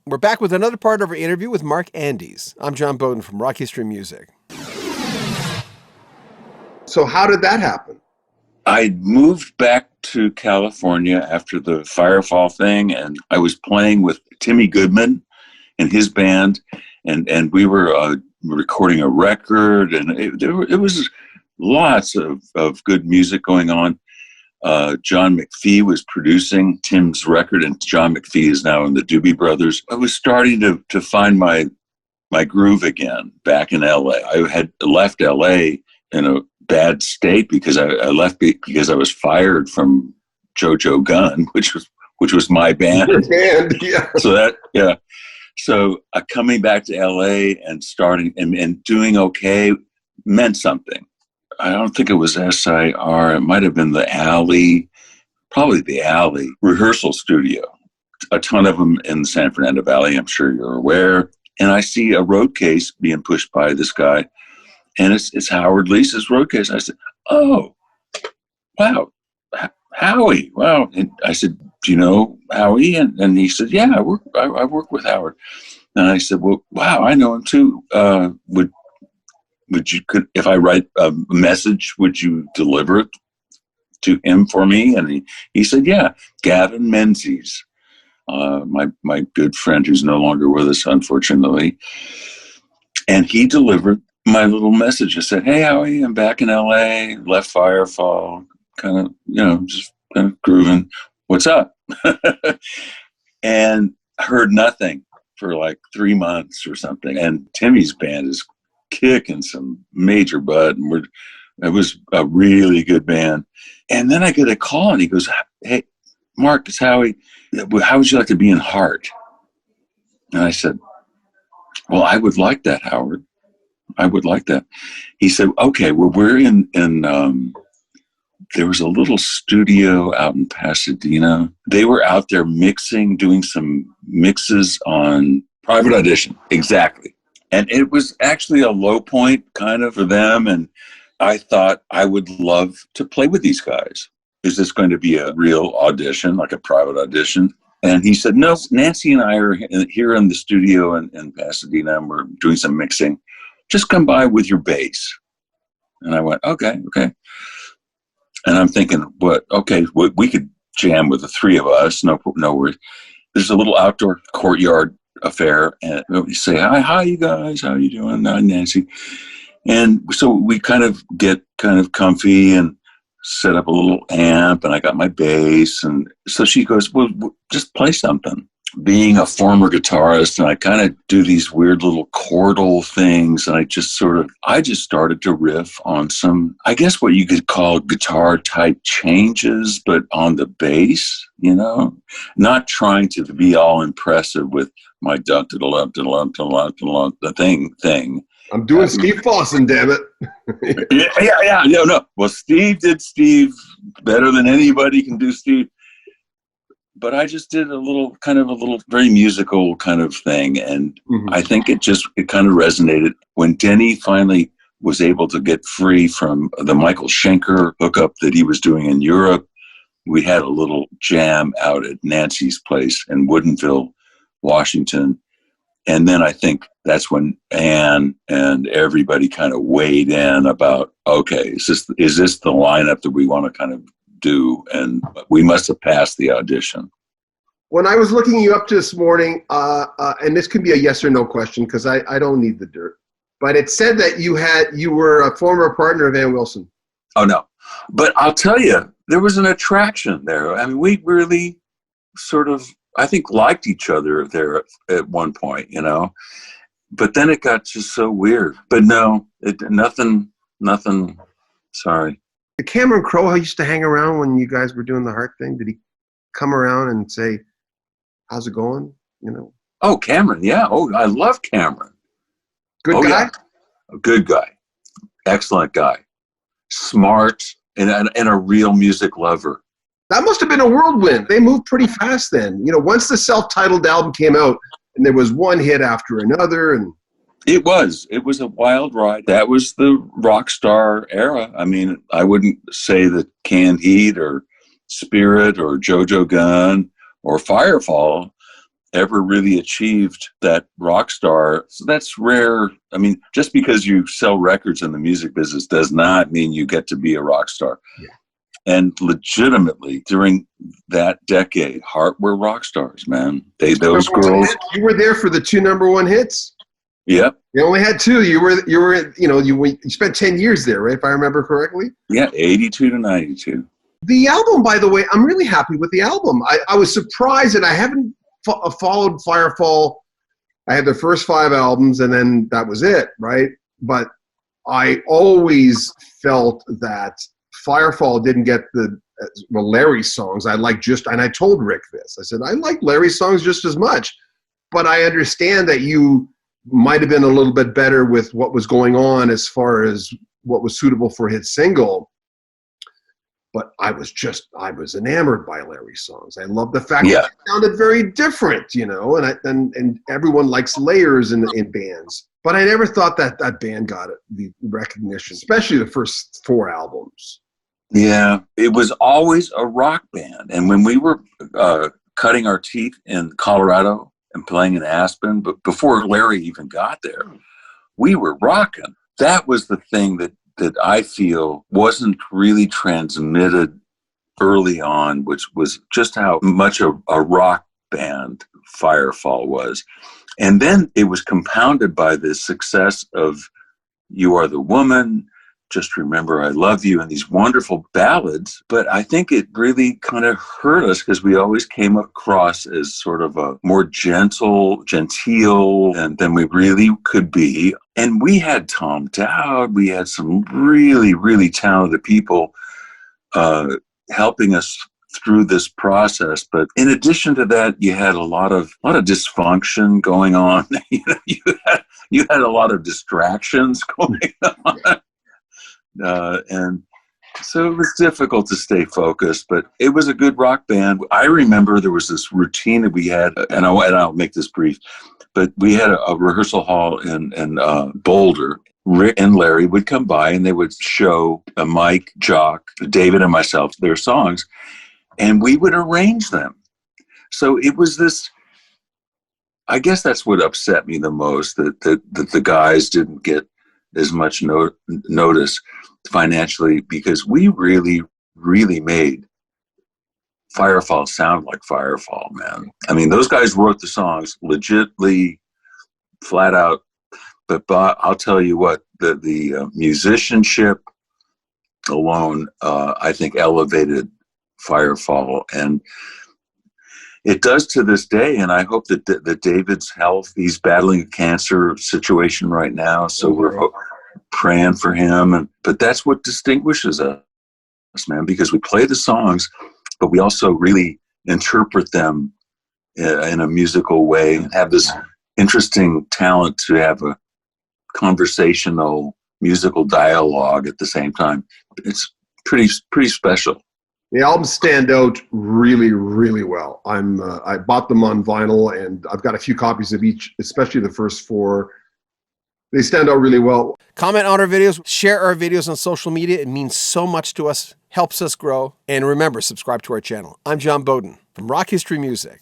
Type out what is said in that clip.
We're back with another part of our interview with Mark Andes. I'm John Beaudin from Rock History Music. So how did that happen? I moved back to California after the Firefall thing, and I was playing with Timmy Goodman and his band, and we were recording a record, and it was lots of good music going on. John McPhee was producing Tim's record, and John McPhee is now in the Doobie Brothers. I was starting to find my groove again back in LA. I had left LA in a bad state because I left because I was fired from JoJo Gunn, which was my band. Your band, yeah. So coming back to LA and starting and doing okay meant something. I don't think it was SIR. It might have been the Alley, probably the Alley rehearsal studio. A ton of them in the San Fernando Valley, I'm sure you're aware. And I see a road case being pushed by this guy. And it's Howard Leese's road case. I said, oh, wow, Howie. Wow. And I said, do you know Howie? And he said, yeah, I work with Howard. And I said, well, wow, I know him too. If I write a message, would you deliver it to him for me? And he said, yeah, Gavin Menzies, my good friend who's no longer with us, unfortunately. And he delivered my little message. I said, hey, Howie, I'm back in LA, left Firefall, kind of, just kind of grooving. What's up? And heard nothing for like 3 months or something. And Timmy's band is kicking some major butt, and it was a really good band. And then I get a call, and he goes, hey, Mark, it's Howie. How would you like to be in Heart? And I said, well, I would like that, Howard. I would like that. He said, okay, well, we're in there was a little studio out in Pasadena. They were out there doing some mixes on Private Audition. Exactly. And it was actually a low point kind of for them. And I thought I would love to play with these guys. Is this going to be a real audition, like a private audition? And he said, no, Nancy and I are here in the studio in Pasadena, and we're doing some mixing. Just come by with your bass. And I went, okay. And I'm thinking, we could jam with the three of us, no worries. There's a little outdoor courtyard affair, and we say, hi, you guys, how you doing? Hi, Nancy. And so we kind of get kind of comfy and set up a little amp, and I got my bass. And so she goes, well, just play something. Being a former guitarist, and I kind of do these weird little chordal things, and I just started to riff on some, I guess what you could call guitar type changes, but on the bass, not trying to be all impressive with my the thing. I'm doing Steve Fossen, damn it. Yeah. No. Well, Steve did Steve better than anybody can do Steve. But I just did a little very musical kind of thing. And I think it kind of resonated. When Denny finally was able to get free from the Michael Schenker hookup that he was doing in Europe, we had a little jam out at Nancy's place in Woodinville, Washington. And then I think that's when Ann and everybody kind of weighed in about, okay, is this the lineup that we want to kind of do? And we must have passed the audition. When I was looking you up this morning, and this could be a yes or no question because I don't need the dirt, but it said that you were a former partner of Ann Wilson. Oh no, but I'll tell you, there was an attraction there. I mean, we really sort of, I think, liked each other there at one point, but then it got just so weird. But no, nothing. Sorry. Did Cameron Crowe used to hang around when you guys were doing the Heart thing? Did he come around and say, how's it going? Oh, Cameron. Yeah. Oh, I love Cameron. Good guy? Yeah. A good guy. Excellent guy. Smart and a real music lover. That must have been a whirlwind. They moved pretty fast then. Once the self-titled album came out and there was one hit after another. And It was a wild ride. That was the rock star era. I mean, I wouldn't say that Canned Heat or Spirit or JoJo Gunn or Firefall ever really achieved that rock star. So that's rare. I mean, just because you sell records in the music business does not mean you get to be a rock star. Yeah. And legitimately, during that decade, Heart were rock stars, man. Those girls. You were there for the 2 number 1 hits. Yep. You only had 2. You spent 10 years there, right? If I remember correctly. Yeah, 82 to 92. The album, by the way, I'm really happy with the album. I was surprised, and I haven't followed Firefall. I had the first 5 albums, and then that was it, right? But I always felt that Firefall didn't get Larry's songs. And I told Rick this. I said, I like Larry's songs just as much, but I understand that you might have been a little bit better with what was going on as far as what was suitable for his single. But I was enamored by Larry's songs. I love the fact that it sounded very different, and everyone likes layers in bands. But I never thought that band got the recognition, especially the first 4 albums. Yeah, it was always a rock band. And when we were cutting our teeth in Colorado and playing in Aspen, but before Larry even got there, we were rocking. That was the thing that I feel wasn't really transmitted early on, which was just how much a rock band Firefall was. And then it was compounded by the success of You Are the Woman, Just Remember I Love You, and these wonderful ballads. But I think it really kind of hurt us because we always came across as sort of a more genteel than we really could be. And we had Tom Dowd. We had some really, really talented people helping us through this process. But in addition to that, you had a lot of dysfunction going on. You had a lot of distractions going on. And so it was difficult to stay focused, but it was a good rock band. I remember there was this routine that we had, and I'll make this brief, but we had a rehearsal hall in Boulder. Rick and Larry would come by and they would show Mike, Jock, David, and myself their songs, and we would arrange them. So it was this, I guess that's what upset me the most, that the guys didn't get as much notice financially, because we really, really made Firefall sound like Firefall, man. I mean, those guys wrote the songs legitly, flat out. But I'll tell you what, the musicianship alone, I think, elevated Firefall, and it does to this day. And I hope that David's health, he's battling a cancer situation right now, so we're praying for him. But that's what distinguishes us, man, because we play the songs, but we also really interpret them in a musical way and have this interesting talent to have a conversational musical dialogue at the same time. It's pretty special. The albums stand out really, really well. I bought them on vinyl, and I've got a few copies of each, especially the first 4. They stand out really well. Comment on our videos, share our videos on social media. It means so much to us, helps us grow. And remember, subscribe to our channel. I'm John Beaudin from Rock History Music.